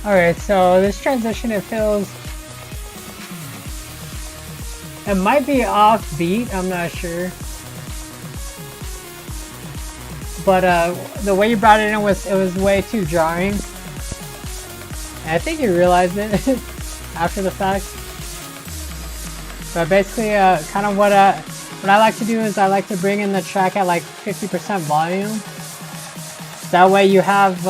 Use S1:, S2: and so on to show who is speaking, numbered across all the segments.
S1: Alright, so this transition, it might be off beat, I'm not sure. But the way you brought it in it was way too jarring. And I think you realized it after the fact. But basically, kind of what I like to do is I like to bring in the track at like 50% volume. That way you have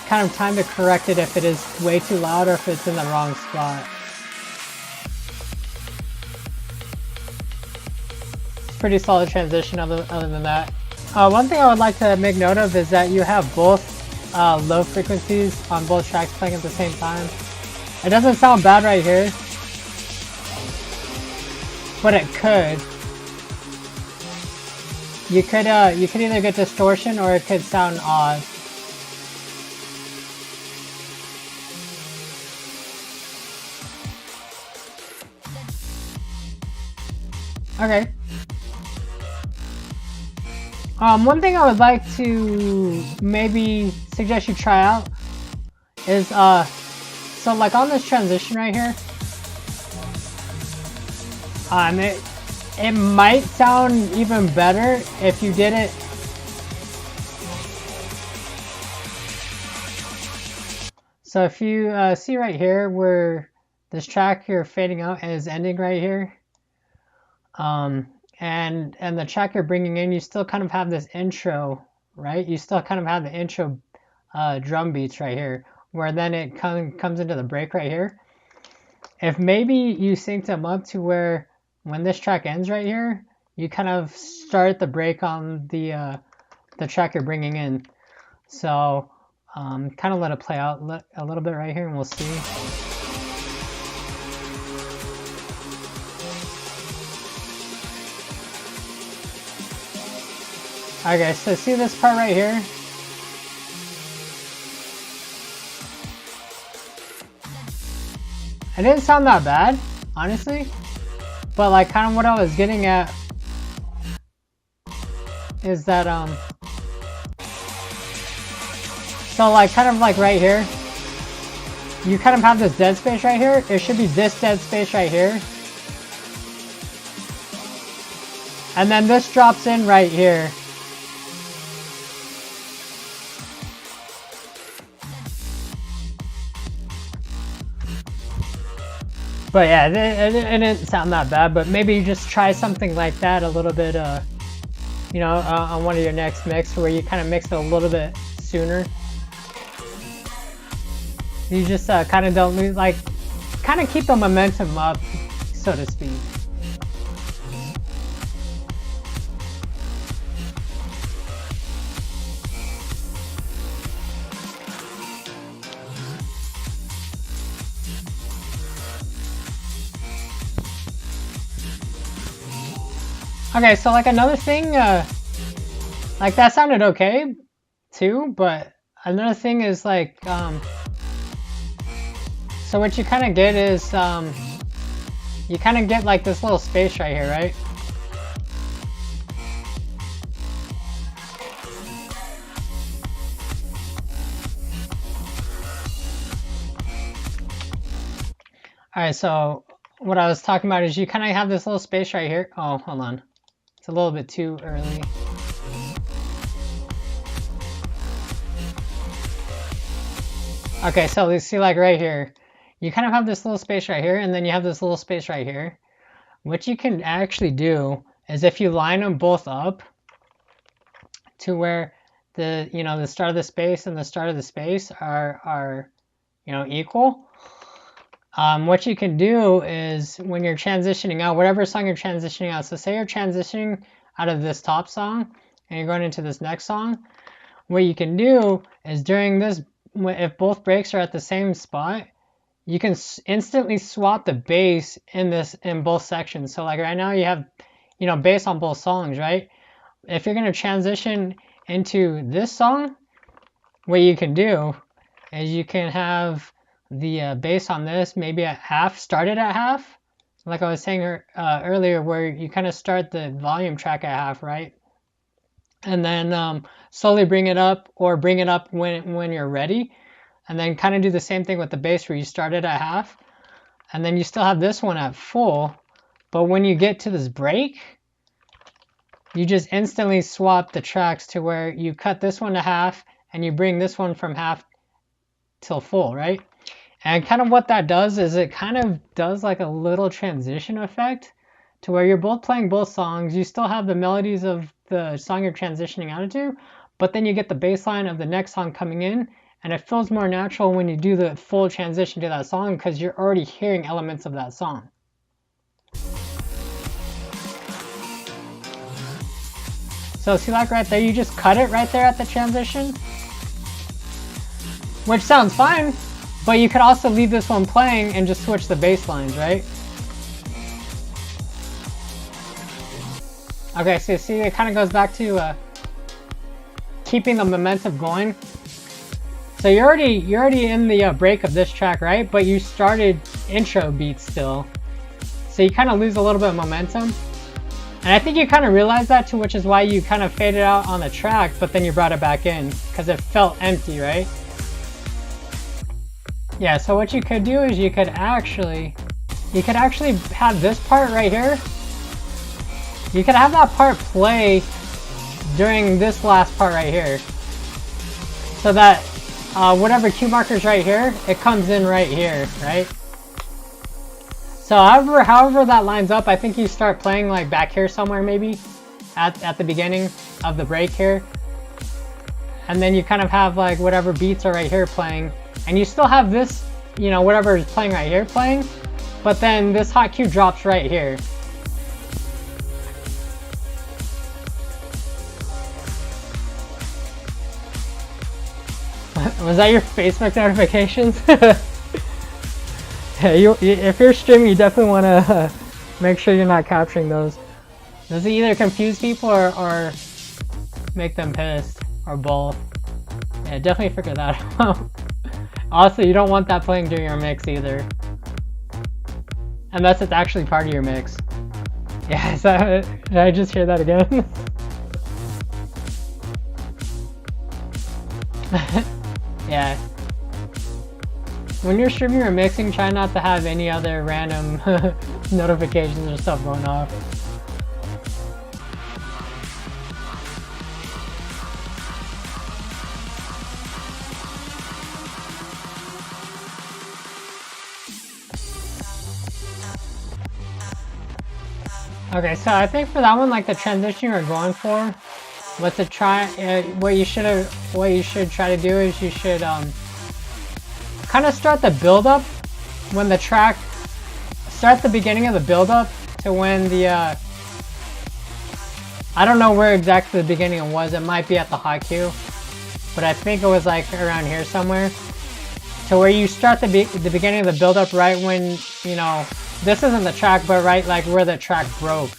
S1: kind of time to correct it if it is way too loud or if it's in the wrong spot. It's pretty solid transition other than that. One thing I would like to make note of is that you have both low frequencies on both tracks playing at the same time. It doesn't sound bad right here, but it could. You could either get distortion or it could sound odd. Okay. One thing I would like to maybe suggest you try out is so like on this transition right here, it might sound even better if you did it so if you see right here where this track here fading out is ending right here, and the track you're bringing in, you still kind of have this intro, right? You still kind of have the intro drum beats right here, where then it comes into the break right here. If maybe you sync them up to where when this track ends right here, you kind of start the break on the track you're bringing in. So kind of let it play out a little bit right here and we'll see. Okay, so see this part right here? It didn't sound that bad, honestly. But like kind of what I was getting at is that so like kind of like right here, you kind of have this dead space right here. It should be this dead space right here. And then this drops in right here. But yeah, it didn't sound that bad, but maybe you just try something like that a little bit, you know, on one of your next mix where you kind of mix it a little bit sooner. You just kind of don't lose, like, kind of keep the momentum up, so to speak. Okay, so like another thing, like that sounded okay too, but another thing is like, so what you kind of get is, you kind of get like this little space right here, right? Alright, so what I was talking about is you kind of have this little space right here. Oh, hold on. It's a little bit too early. Okay, so you see like right here, you kind of have this little space right here, and then you have this little space right here. What you can actually do is if you line them both up to where the, you know, the start of the space and the start of the space are you know, equal. What you can do is when you're transitioning out, whatever song you're transitioning out, so say you're transitioning out of this top song and you're going into this next song, what you can do is during this, if both breaks are at the same spot, you can instantly swap the bass in both sections. So like right now you have, you know, bass on both songs, right? If you're going to transition into this song, what you can do is you can have the bass on this maybe at half, started at half, like I was saying earlier, where you kind of start the volume track at half, right? And then slowly bring it up, or bring it up when you're ready, and then kind of do the same thing with the bass where you started at half, and then you still have this one at full, but when you get to this break, you just instantly swap the tracks to where you cut this one to half and you bring this one from half till full, right? And kind of what that does is it kind of does like a little transition effect to where you're both playing both songs. You still have the melodies of the song you're transitioning out into, but then you get the bass line of the next song coming in, and it feels more natural when you do the full transition to that song because you're already hearing elements of that song. So see, like right there, you just cut it right there at the transition, which sounds fine, but you could also leave this one playing and just switch the bass lines, right? Okay, so see, it kind of goes back to keeping the momentum going. So you're already in the break of this track, right? But you started intro beats still, so you kind of lose a little bit of momentum. And I think you kind of realized that too, which is why you kind of faded out on the track, but then you brought it back in because it felt empty, right? Yeah, so what you could do is you could actually have this part right here. You could have that part play during this last part right here, so that whatever cue marker's right here, it comes in right here, right? So however that lines up, I think you start playing like back here somewhere maybe at the beginning of the break here. And then you kind of have like whatever beats are right here playing, and you still have this, you know, whatever is playing right here playing, but then this hot cue drops right here. Was that your Facebook notifications? Yeah, if you're streaming, you definitely want to make sure you're not capturing those. Does it either confuse people or make them pissed, or both? Yeah, definitely figure that out. Also, you don't want that playing during your mix either, unless it's actually part of your mix. Yeah, so, did I just hear that again? Yeah. When you're streaming or mixing, try not to have any other random notifications or stuff going off. Okay, so I think for that one, like the transition you're going for, what you should try to do is you should kind of start the build up when the track, start the beginning of the build up to when the I don't know where exactly the beginning it was. It might be at the hot cue, but I think it was like around here somewhere, to where you start the beginning of the build up right when, you know, this isn't the track, but right like where the track broke.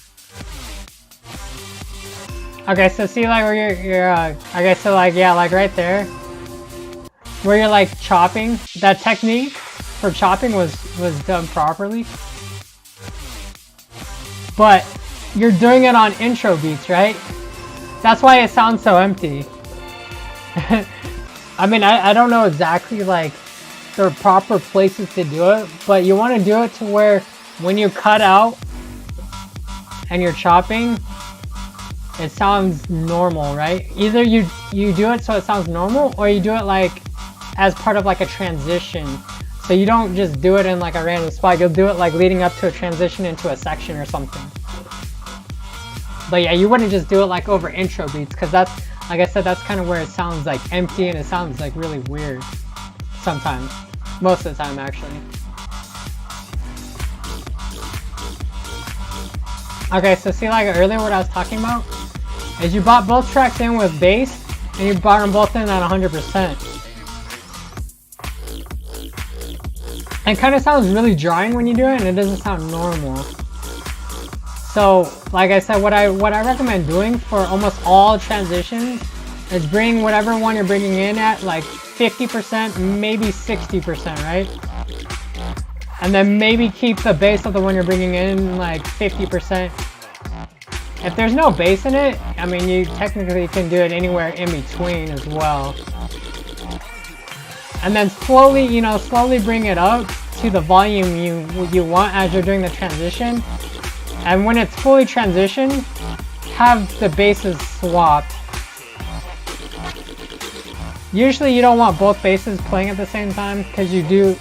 S1: Okay, so see like where you're okay, so like, yeah, like right there where you're like chopping, that technique for chopping was done properly, but you're doing it on intro beats, right? That's why it sounds so empty. I mean, I don't know exactly like the proper places to do it, but you want to do it to where when you cut out and you're chopping, it sounds normal, right? Either you do it so it sounds normal, or you do it like as part of like a transition. So you don't just do it in like a random spot, you'll do it like leading up to a transition into a section or something. But yeah, you wouldn't just do it like over intro beats, because that's, like I said, that's kind of where it sounds like empty and it sounds like really weird sometimes. Most of the time, actually. Okay, so see like earlier what I was talking about is you brought both tracks in with bass and you brought them both in at 100%. It kind of sounds really drying when you do it, and it doesn't sound normal. So, like I said, what I recommend doing for almost all transitions is bring whatever one you're bringing in at like 50%, maybe 60%, right? And then maybe keep the bass of the one you're bringing in like 50%. If there's no bass in it, I mean, you technically can do it anywhere in between as well. and then slowly, you know, slowly bring it up to the volume you want as you're doing the transition. And when it's fully transitioned, have the basses swapped. Usually you don't want both basses playing at the same time because you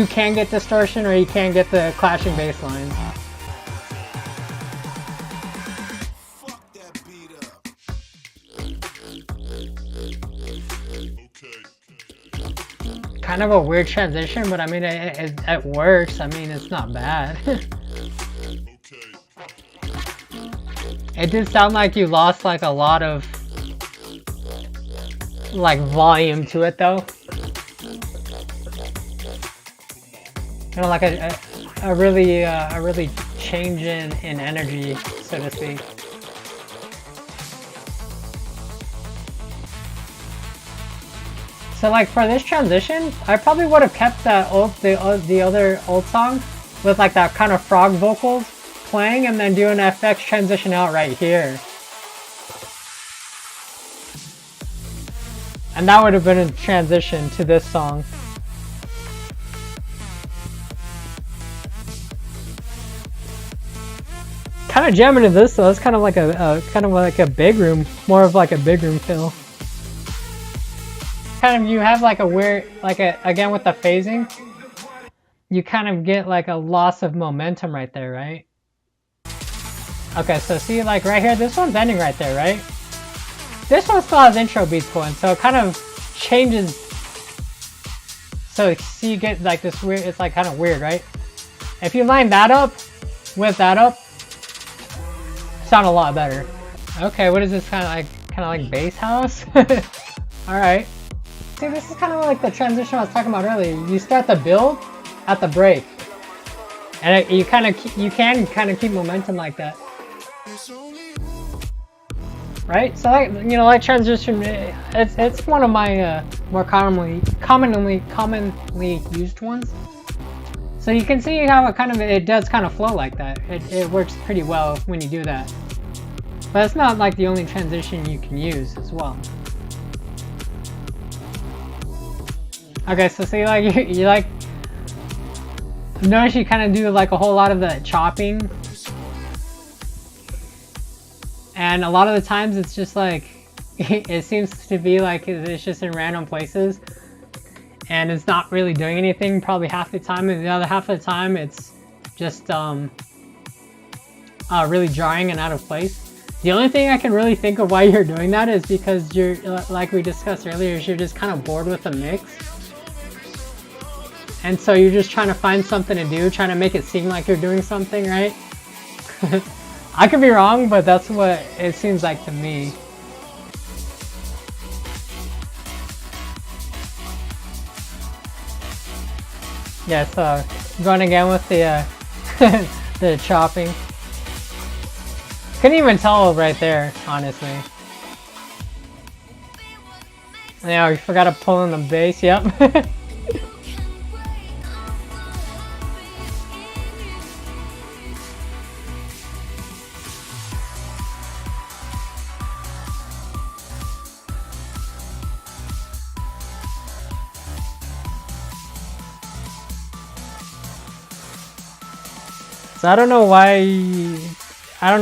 S1: can get distortion or you can get the clashing bass lines. Kind of a weird transition, but I mean it works. I mean, it's not bad. It did sound like you lost like a lot of like volume to it though. You know, like a really change in energy, so to speak. So like for this transition, I probably would have kept that the other old song with like that kind of frog vocals playing and then do an FX transition out right here. And that would have been a transition to this song. Kind of jamming to this though. It's kind of like a big room, more of like a big room feel. Kind of you have like a weird, again with the phasing, you kind of get like a loss of momentum right there, right? Okay, so see like right here, this one's ending right there, right? This one still has intro beats going, so it kind of changes. So see, you get like this weird, it's like kind of weird, right? If you line that up with that up, sound a lot better. Okay, what is this kind of like bass house? All right. See, this is kind of like the transition I was talking about earlier. You start the build at the break, and you can kind of keep momentum like that, right? So like, you know, like transition, it's one of my more commonly used ones. So you can see how it does kind of flow like that. It works pretty well when you do that, but it's not like the only transition you can use as well. Okay, so see, like you like notice you kind of do like a whole lot of the chopping, and a lot of the times it's just like it seems to be like it's just in random places, and it's not really doing anything probably half the time, and the other half of the time it's just really jarring and out of place. The only thing I can really think of why you're doing that is because you're, like we discussed earlier, is you're just kind of bored with the mix. And so you're just trying to find something to do, trying to make it seem like you're doing something, right? I could be wrong, but that's what it seems like to me. Yeah, so going again with the the chopping. Couldn't even tell right there, honestly. Yeah, we forgot to pull in the bass, yep. So I don't know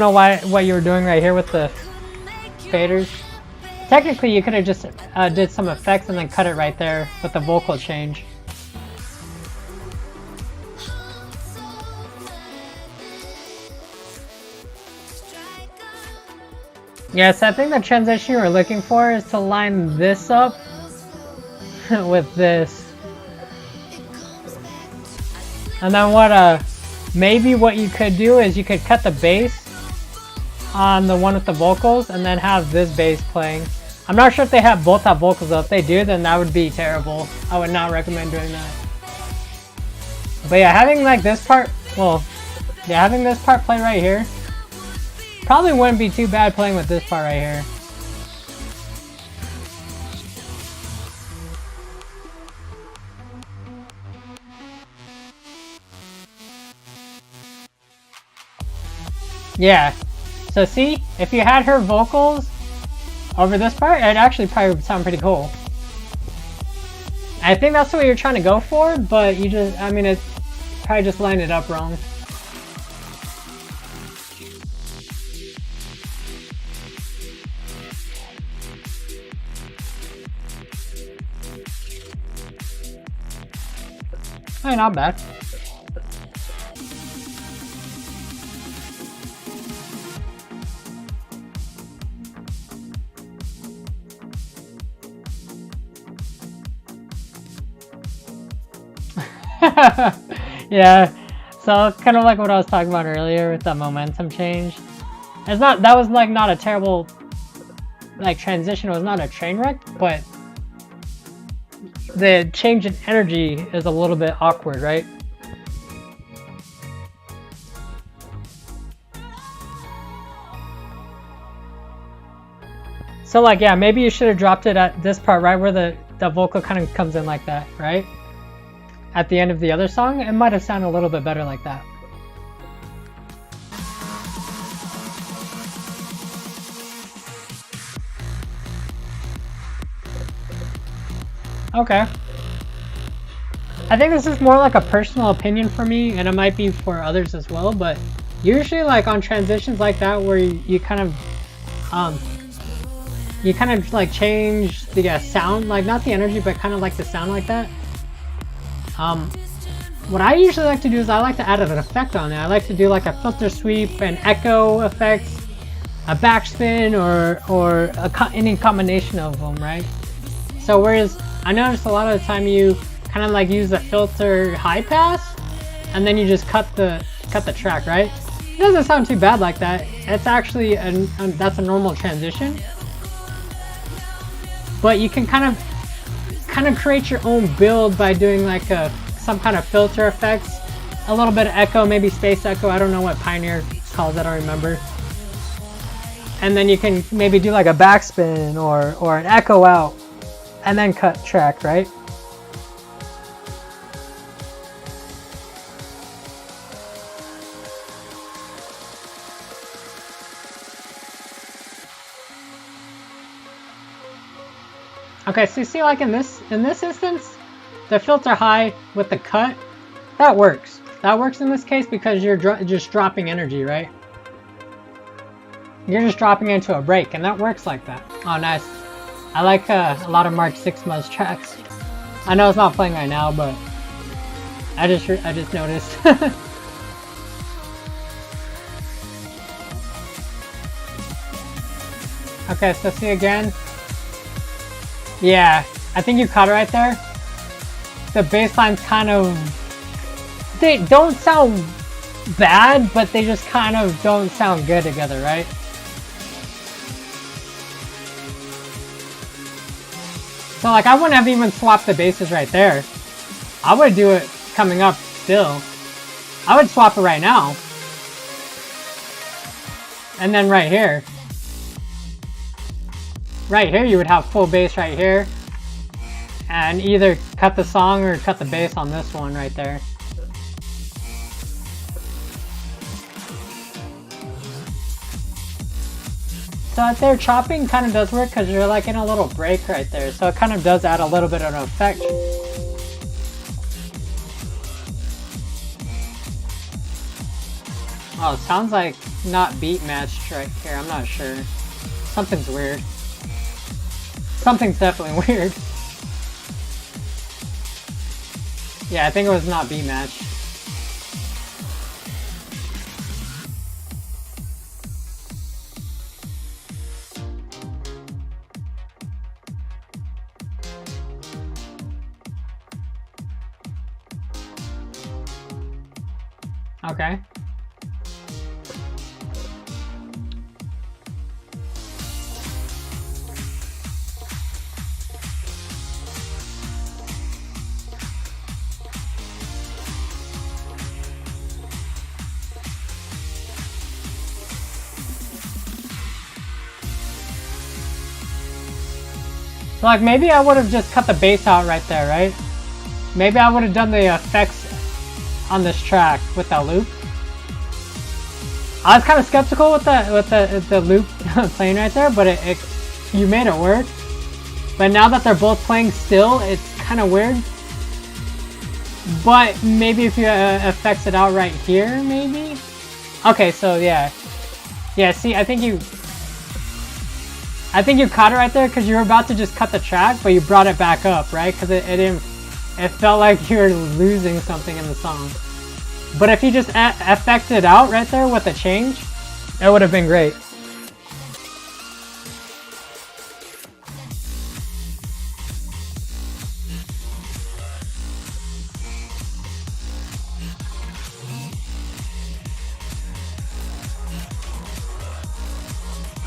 S1: what you were doing right here with the faders. Technically you could have just did some effects and then cut it right there with the vocal change. Yes, I think the transition you were looking for is to line this up with this. And then maybe what you could do is you could cut the bass on the one with the vocals and then have this bass playing. I'm not sure if they both have vocals though. If they do, then that would be terrible. I would not recommend doing that. But yeah, having like this part, having this part play right here probably wouldn't be too bad playing with this part right here. Yeah, so see, if you had her vocals over this part, it'd actually probably sound pretty cool. I think that's what you're trying to go for, but you just, I mean, it's probably just lined it up wrong. Hey, not bad. Yeah, so kind of like what I was talking about earlier with the momentum change. It's not, that was like not a terrible like transition, it was not a train wreck, but the change in energy is a little bit awkward, right? So like, yeah, maybe you should have dropped it at this part, right where the vocal kind of comes in like that, right? At the end of the other song, it might have sounded a little bit better like that. Okay. I think this is more like a personal opinion for me, and it might be for others as well, but usually like on transitions like that where you kind of like change the sound, like not the energy, but kind of like the sound like that. What I usually like to do is I like to add an effect on it. I like to do like a filter sweep, an echo effect, a backspin, or any combination of them, right? So whereas I noticed a lot of the time you kind of like use the filter high pass, and then you just cut the track, right? It doesn't sound too bad like that. It's actually that's a normal transition. But you can kind of create your own build by doing like some kind of filter effects, a little bit of echo, maybe space echo. I don't know what Pioneer calls it, I don't remember. And then you can maybe do like a backspin or an echo out, and then cut track, right? Okay, so you see like in this instance, the filter high with the cut, that works. That works in this case because you're just dropping energy, right? You're just dropping into a break, and that works like that. Oh, nice. I like a lot of Mark 6 tracks. I know it's not playing right now, but I just noticed. Okay, so see again. Yeah, I think you caught it right there. The bass lines kind of, they don't sound bad, but they just kind of don't sound good together, right? So like I wouldn't have even swapped the basses right there. I would do it coming up still. I would swap it right now. And then right here. Right here you would have full bass right here, and either cut the song or cut the bass on this one right there. So right there, chopping kind of does work because you're like in a little break right there, so it kind of does add a little bit of an effect. Oh, it sounds like not beat matched right here, I'm not sure. Something's weird. Something's definitely weird. Yeah, I think it was not beat matched. Okay. So like maybe I would have just cut the bass out right there, right? Maybe I would have done the effects on this track with that loop. I was kind of skeptical with the loop playing right there, but you made it work. But now that they're both playing still, it's kind of weird. But maybe if you effects it out right here, maybe? Okay, so yeah. Yeah, see, I think you caught it right there because you were about to just cut the track, but you brought it back up, right? Because it felt like you were losing something in the song. But if you just effected it out right there with a change, it would have been great.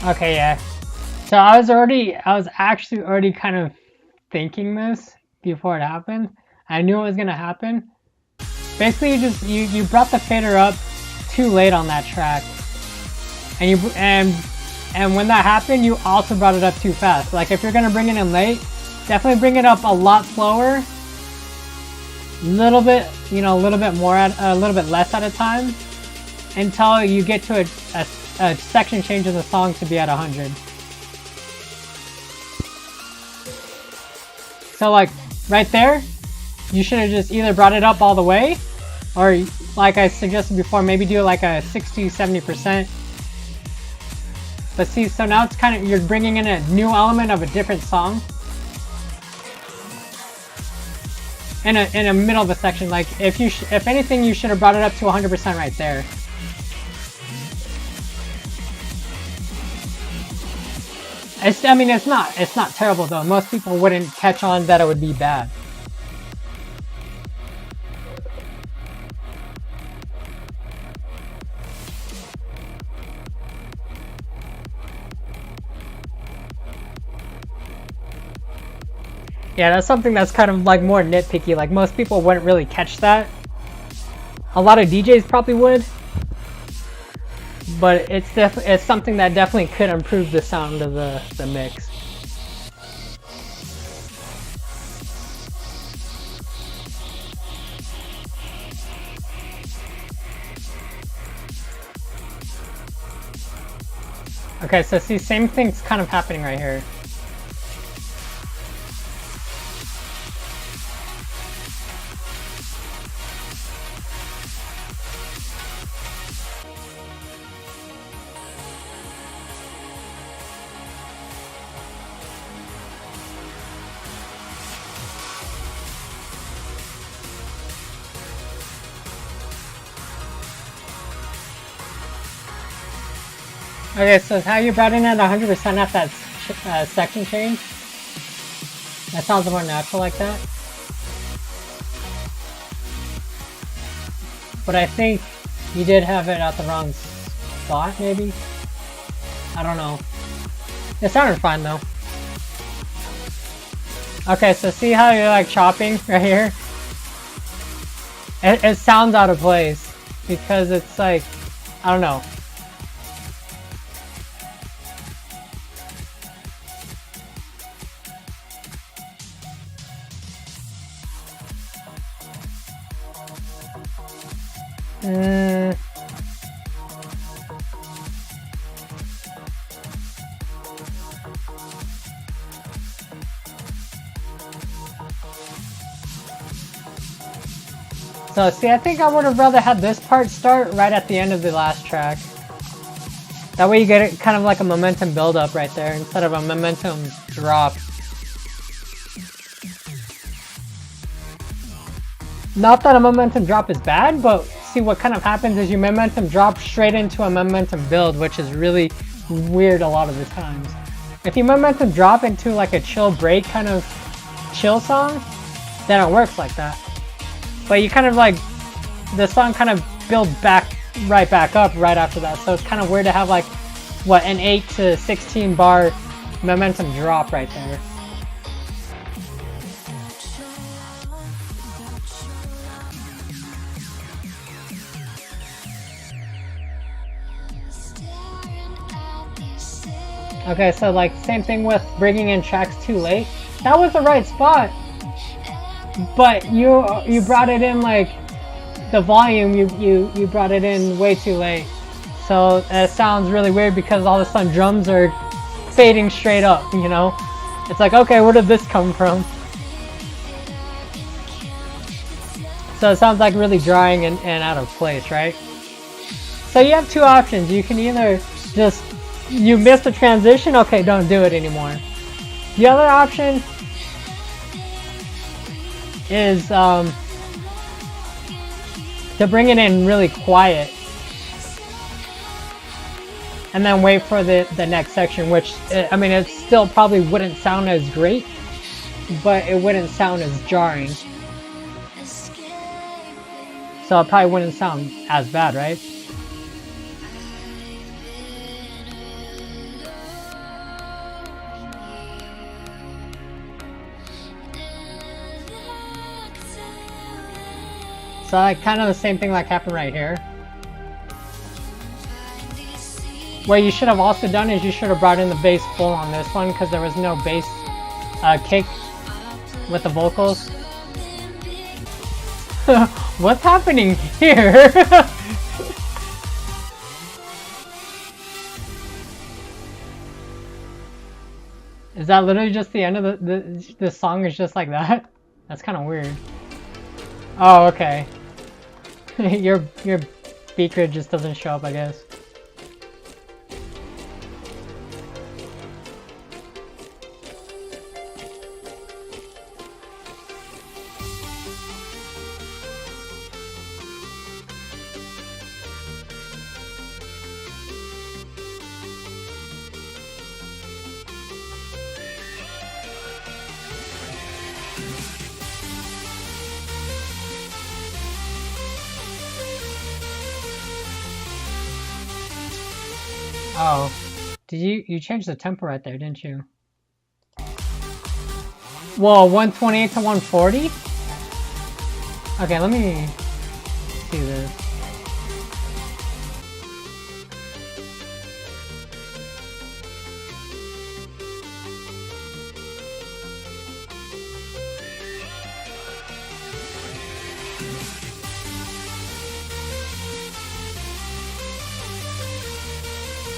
S1: Okay, yeah. So I was actually already kind of thinking this before it happened. I knew it was gonna happen. Basically, you brought the fader up too late on that track, and when that happened, you also brought it up too fast. Like if you're gonna bring it in late, definitely bring it up a lot slower. Little bit, you know, a little bit more at a little bit less at a time, until you get to a section change in the song to be at 100. So like right there, you should have just either brought it up all the way, or like I suggested before, maybe do like a 60-70%. But see, so now it's kind of, you're bringing in a new element of a different song in a middle of a section. Like if anything, you should have brought it up to 100% right there. I mean, it's not terrible though. Most people wouldn't catch on that it would be bad. Yeah, that's something that's kind of like more nitpicky. Like most people wouldn't really catch that. A lot of DJs probably would. But it's something that definitely could improve the sound of the mix. Okay, so see, same thing's kind of happening right here. Okay, so how you brought in at 100% at that section change? That sounds more natural like that. But I think you did have it at the wrong spot, maybe? I don't know. It sounded fine though. Okay, so see how you're like chopping right here? It sounds out of place because it's like, I don't know. So see, I think I would have rather had this part start right at the end of the last track. That way you get it kind of like a momentum build up right there instead of a momentum drop. Not that a momentum drop is bad, but see what kind of happens is you momentum drop straight into a momentum build, which is really weird a lot of the times. If you momentum drop into like a chill break kind of chill song, then it works like that. But you kind of like, the song kind of builds right back up right after that. So it's kind of weird to have like, what, an 8 to 16 bar momentum drop right there. Okay, so like same thing with bringing in tracks too late. That was the right spot, but you brought it in like the volume. You brought it in way too late, so it sounds really weird because all of a sudden drums are fading straight up. You know, it's like, okay, where did this come from? So it sounds like really drying and out of place, right? So you have two options. You can either just, you missed the transition, okay, don't do it anymore. The other option is to bring it in really quiet and then wait for the next section, which, I mean, it still probably wouldn't sound as great, but it wouldn't sound as jarring. So it probably wouldn't sound as bad, right? So like kind of the same thing like happened right here. What you should have also done is you should have brought in the bass full on this one because there was no bass kick with the vocals. What's happening here? Is that literally just the end of the song is just like that? That's kind of weird. Oh, okay. your beat grid just doesn't show up, I guess. Oh, did you changed the tempo right there, didn't you? Whoa, 128 to 140? Okay, let me see this.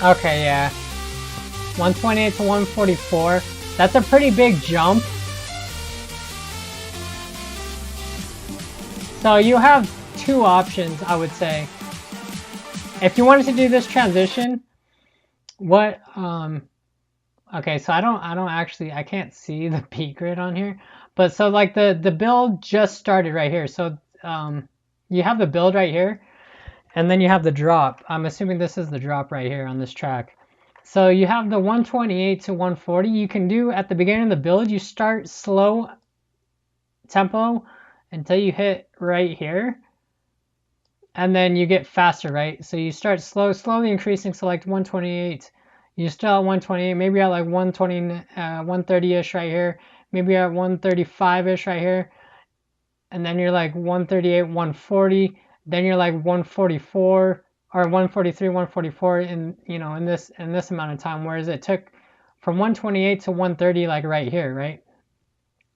S1: Okay, yeah. 128 to 144. That's a pretty big jump. So you have two options, I would say. If you wanted to do this transition, what okay, so I can't see the beat grid on here. But so like the build just started right here. So you have the build right here. And then you have the drop. I'm assuming this is the drop right here on this track. So you have the 128 to 140. You can do at the beginning of the build, you start slow tempo until you hit right here. And then you get faster, right? So you start slowly increasing. So like 128, you're still at 128. Maybe you're at like 120, 130-ish right here. Maybe you're at 135-ish right here. And then you're like 138, 140. Then you're like 144 or 143, 144 in in this amount of time, whereas it took from 128 to 130 like right here, right?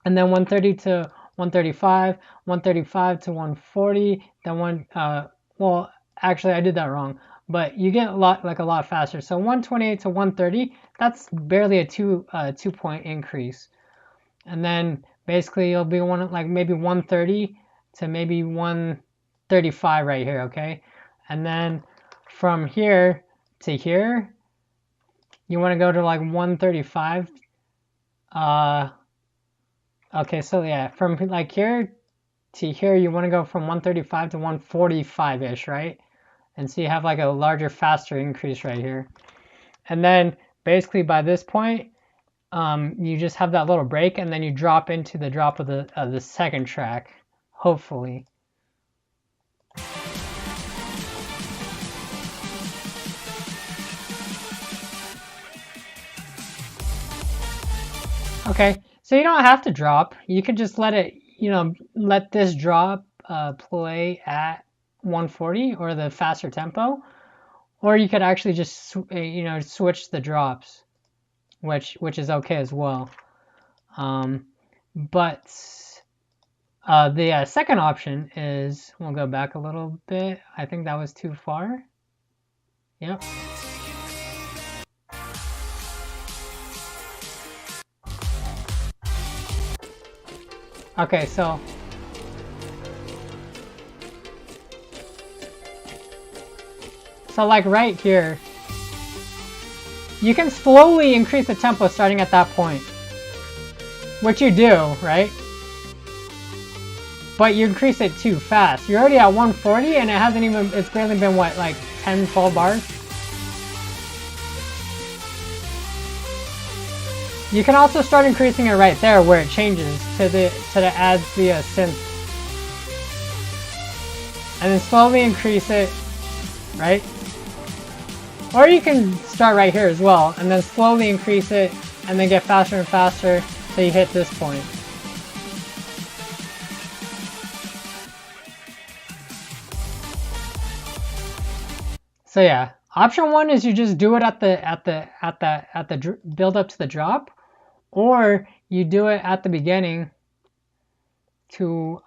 S1: And then 130 to 135, 135 to 140, then well, actually I did that wrong, but you get a lot faster. So 128 to 130, that's barely a 2-point increase. And then basically you'll be maybe 130 to maybe 135 right here, okay? And then from here to here, you want to go to like 135. Okay, so yeah, from like here to here, you want to go from 135 to 145-ish, right? And so you have like a larger, faster increase right here. And then basically by this point, you just have that little break, and then you drop into the drop of the second track, hopefully. Okay, so you don't have to drop. You could just let it, let this drop play at 140 or the faster tempo, or you could actually just switch the drops, which is okay as well. But the second option is, we'll go back a little bit. I think that was too far. Yep. Okay, so So like right here, you can slowly increase the tempo starting at that point. Which you do, right? But you increase it too fast. You're already at 140 and it hasn't even, it's barely been what, like 10, 12 bars? You can also start increasing it right there where it changes to the adds the synth. And then slowly increase it, right? Or you can start right here as well and then slowly increase it and then get faster and faster till you hit this point. So yeah, option one is you just do it at the build up to the drop, or you do it at the beginning to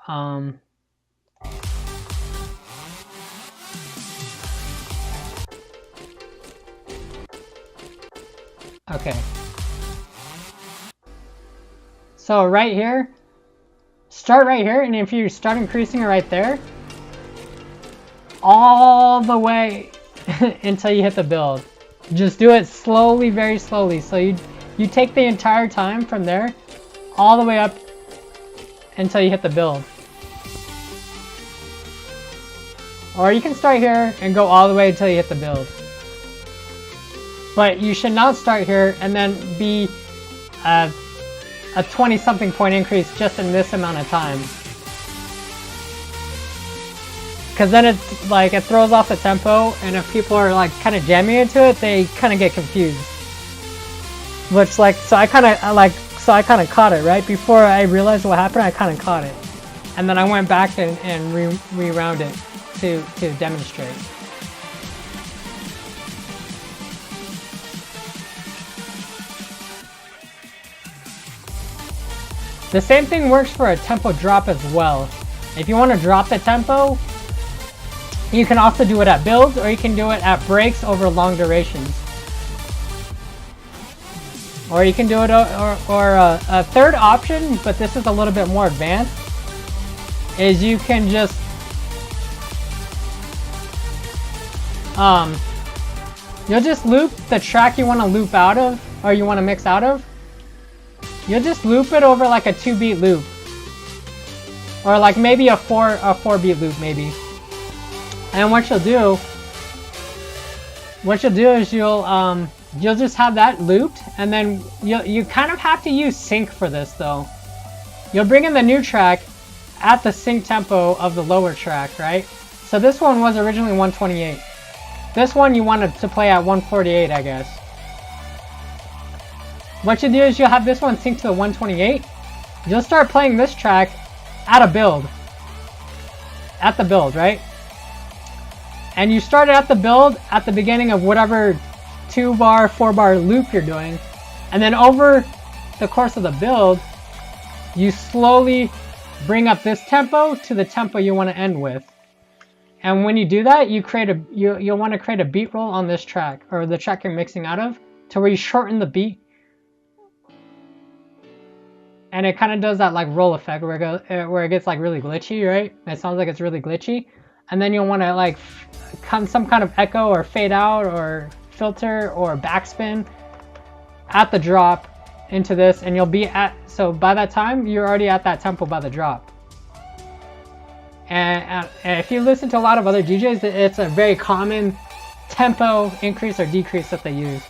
S1: okay. So right here, start right here, and if you start increasing it right there, all the way until you hit the build. Just do it slowly, very slowly. So you take the entire time from there all the way up until you hit the build. Or you can start here and go all the way until you hit the build. But you should not start here and then be a 20-something point increase just in this amount of time. Because then it's like it throws off the tempo, and if people are like kind of jamming into it, they kind of get confused. Which like so I kind of caught it right before I realized what happened. I kind of caught it, and then I went back and rewound it to demonstrate. The same thing works for a tempo drop as well. If you want to drop the tempo, you can also do it at builds, or you can do it at breaks over long durations. Or you can do it, or a third option, but this is a little bit more advanced, is you can just you'll just loop the track you want to loop out of, or you want to mix out of. You'll just loop it over like a 2-beat loop, or like maybe a 4-beat loop maybe. And what you'll do is you'll just have that looped, and then you kind of have to use sync for this though. You'll bring in the new track at the sync tempo of the lower track, right? So this one was originally 128. This one you wanted to play at 148, I guess. What you do is you'll have this one sync to the 128. You'll start playing this track at a build. At the build, right? And you start it at the build at the beginning of whatever 2-bar, 4-bar loop you're doing. And then over the course of the build, you slowly bring up this tempo to the tempo you want to end with. And when you do that, you'll want to create a beat roll on this track, or the track you're mixing out of, to where you shorten the beat. And it kind of does that like roll effect where it gets like really glitchy, right? It sounds like it's really glitchy. And then you'll want to like some kind of echo or fade out or filter or backspin at the drop into this, and you'll be at, so by that time you're already at that tempo by the drop. And if you listen to a lot of other DJs, it's a very common tempo increase or decrease that they use.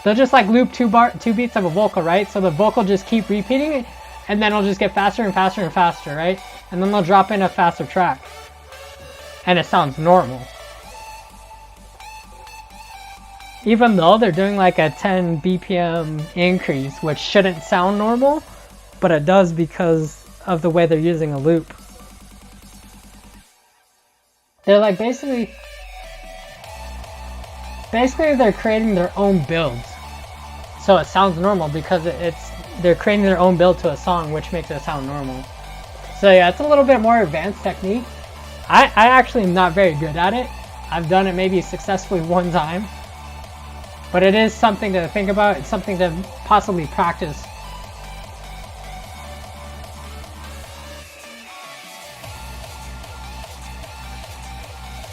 S1: They'll just like loop two beats of a vocal, right? So the vocal just keep repeating it, and then it'll just get faster and faster and faster, right? And then they'll drop in a faster track, and it sounds normal. Even though they're doing like a 10 BPM increase, which shouldn't sound normal, but it does because of the way they're using a loop. They're like basically they're creating their own builds. So it sounds normal because they're creating their own build to a song, which makes it sound normal. So yeah, it's a little bit more advanced technique. I actually am not very good at it. I've done it maybe successfully one time. But it is something to think about. It's something to possibly practice.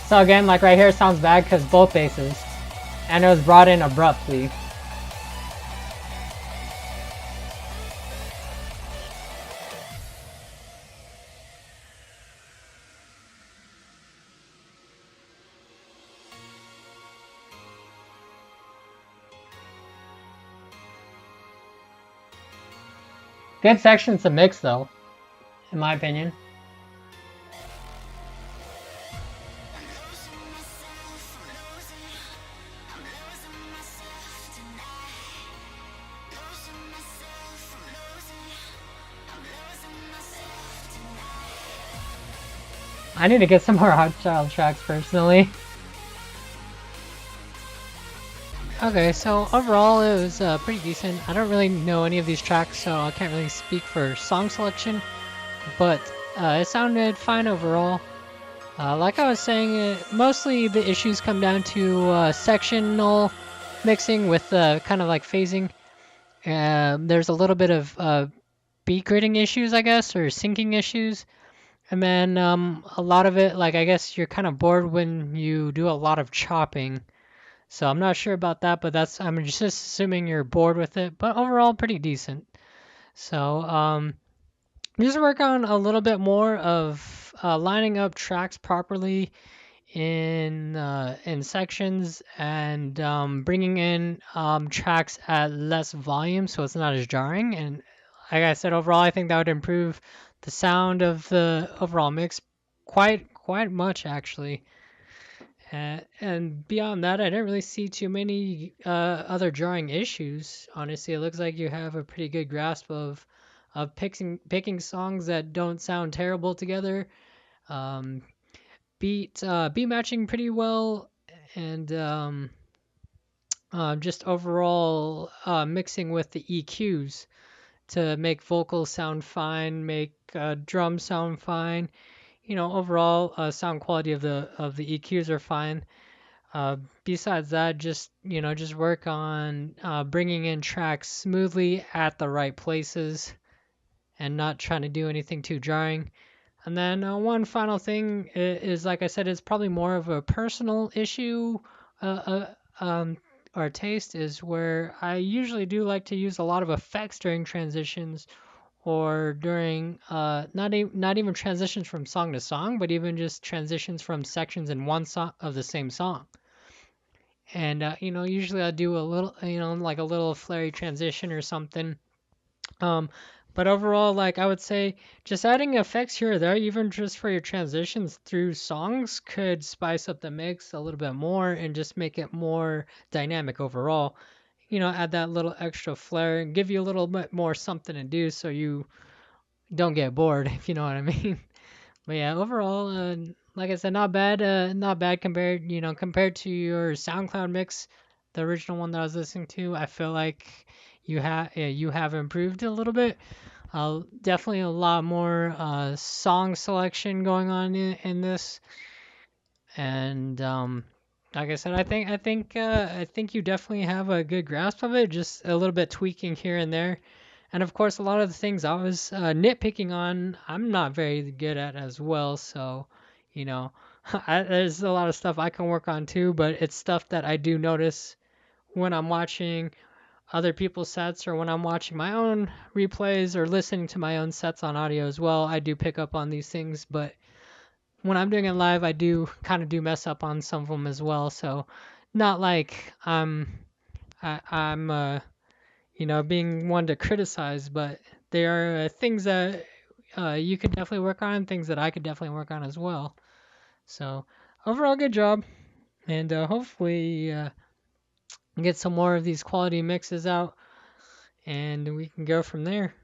S1: So again, like right here, it sounds bad because both basses, and it was brought in abruptly. Good section to mix though, in my opinion. I need to get some more Hot Child tracks personally. Okay, so overall it was pretty decent. I don't really know any of these tracks, so I can't really speak for song selection, but it sounded fine overall. Like I was saying, mostly the issues come down to sectional mixing with kind of like phasing. There's a little bit of beat gritting issues, I guess, or syncing issues. And then a lot of it, like I guess you're kind of bored when you do a lot of chopping. So I'm not sure about that, but I'm just assuming you're bored with it. But overall, pretty decent. So just work on a little bit more of lining up tracks properly in sections and bringing in tracks at less volume so it's not as jarring. And like I said, overall, I think that would improve the sound of the overall mix quite much actually. And beyond that, I didn't really see too many other jarring issues. Honestly, it looks like you have a pretty good grasp of picking songs that don't sound terrible together. Um, beat matching pretty well, and just overall mixing with the EQs to make vocals sound fine, make drums sound fine. Overall sound quality of the EQs are fine. Besides that, just work on bringing in tracks smoothly at the right places and not trying to do anything too jarring. And then one final thing is, like I said, it's probably more of a personal issue or taste, is where I usually do like to use a lot of effects during transitions or during not even transitions from song to song, but even just transitions from sections in one song of the same song. And usually I do a little, like a little flary transition or something. Um, but overall, like I would say, just adding effects here or there, even just for your transitions through songs, could spice up the mix a little bit more and just make it more dynamic overall. Add that little extra flair and give you a little bit more something to do so you don't get bored, if you know what I mean. But yeah, overall, like I said, not bad compared to your SoundCloud mix, the original one that I was listening to. I feel like you have improved a little bit. Definitely a lot more song selection going on in this, and like I said, I think you definitely have a good grasp of it. Just a little bit tweaking here and there. And of course, a lot of the things I was nitpicking on, I'm not very good at as well. So, you know, there's a lot of stuff I can work on too, but it's stuff that I do notice when I'm watching other people's sets or when I'm watching my own replays or listening to my own sets on audio as well. I do pick up on these things, but when I'm doing it live, I do kind of do mess up on some of them as well. So, not like I'm being one to criticize, but there are things that you could definitely work on, things that I could definitely work on as well. So overall, good job, and hopefully get some more of these quality mixes out, and we can go from there.